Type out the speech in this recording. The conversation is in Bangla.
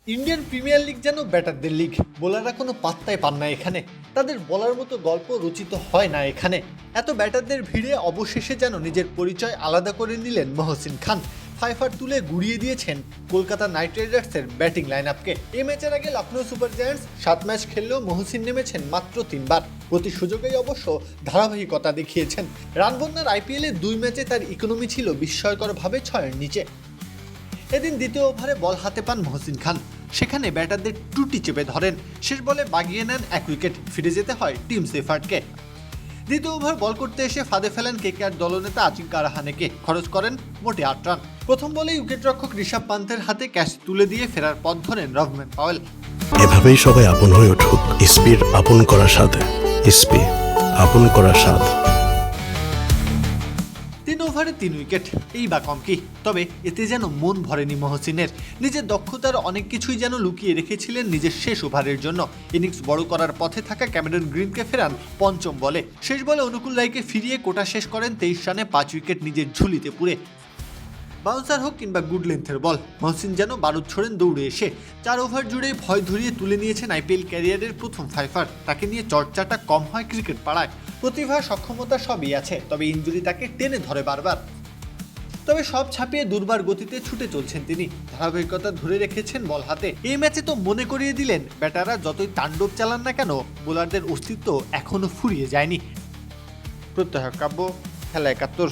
ইন্ডিয়ান প্রিমিয়ার লিগ যেন ব্যাটারদের লিগ। বোলাররা কোনো পাত্তাই পান না এখানে। তাদের বলার মতো গল্প রচিত হয় না এখানে। এত ব্যাটারদের ভিড়ে অবশেষে যেন নিজের পরিচয় আলাদা করে নিলেন মহসিন খান। ফাইফার তুলে গুড়িয়ে দিয়েছেন কলকাতা নাইট রাইডার্সের ব্যাটিং লাইন আপকে। এই ম্যাচের আগে লখনৌ সুপার জায়ান্টস 7 ম্যাচ খেললেও মহসিন নেমেছেন মাত্র 3 বার। প্রতি সুযোগেই অবশ্য ধারাবাহিকতা দেখিয়েছেন। রানবন্যার আইপিএলে 2 ম্যাচে তার ইকোনমি ছিল বিস্ময়করভাবে 6-এর নিচে। এদিন দ্বিতীয় ওভারে বল হাতে পান মহসিন খান। সেখানে ব্যাটারদের টুটি চেপে ধরেন। শেষ বলে বাগিয়ে নেন 1 উইকেট। ফিরে যেতে হয় টিম সেফার্টকে। দ্বিতীয় ওভার বল করতে এসে ফাঁদে ফেলেন কেকেআর দলনেতা আজিঙ্কা রাহানেকে। খরচ করেন মোটে 8 রান। প্রথম বলেই উইকেটরক্ষক ঋষভ পান্তের হাতে ক্যাচ তুলে দিয়ে ফেরার পথ ধরেন রভম্যান পাওয়েল। এভাবেই সবাই আপন হয়ে উঠুক। ইসপির আপন করার সাথে। ইসপি আপন করার স্বাদ। 3 ওভারে 3 উইকেট, এই বা কম কি? তবে এতে যেন মন ভরেনি মহসিনের। নিজের দক্ষতার অনেক কিছুই যেন লুকিয়ে রেখেছিলেন নিজের শেষ ওভারের জন্য। ইনিংস বড় করার পথে থাকা ক্যামেরন গ্রিনকে ফেরান পঞ্চম বলে। শেষ বলে অনুকূল রায়কে ফিরিয়ে কোটা শেষ করেন 23 রানে 5 উইকেট নিজের ঝুলিতে পুরে। বাউন্সার হোক কিংবা গুড লেন্থের বল, মহসিন যেন বারুদ ছোড়েন দৌড়ে এসে। 4 ওভার জুড়েই ভয় ধরিয়ে তুলে নিয়েছেন আইপিএল ক্যারিয়ারের প্রথম ফাইফার। তাকে নিয়ে চর্চাটা কম হয় ক্রিকেট পাড়ায়। প্রতিভা, সক্ষমতা সবই আছে, তবে ইনজুরি তাকে টেনে ধরে বারবার। তবে সব ছাপিয়ে দুর্বার গতিতে ছুটে চলছেন তিনি। ধারাবাহিকতা ধরে রেখেছেন বল হাতে। এই ম্যাচে তো মনে করিয়ে দিলেন ব্যাটাররা যতই তাণ্ডব চালান না কেন, বোলারদের অস্তিত্ব এখনো ফুরিয়ে যায়নি। প্রত্যহ কাব্য, খেলা 71।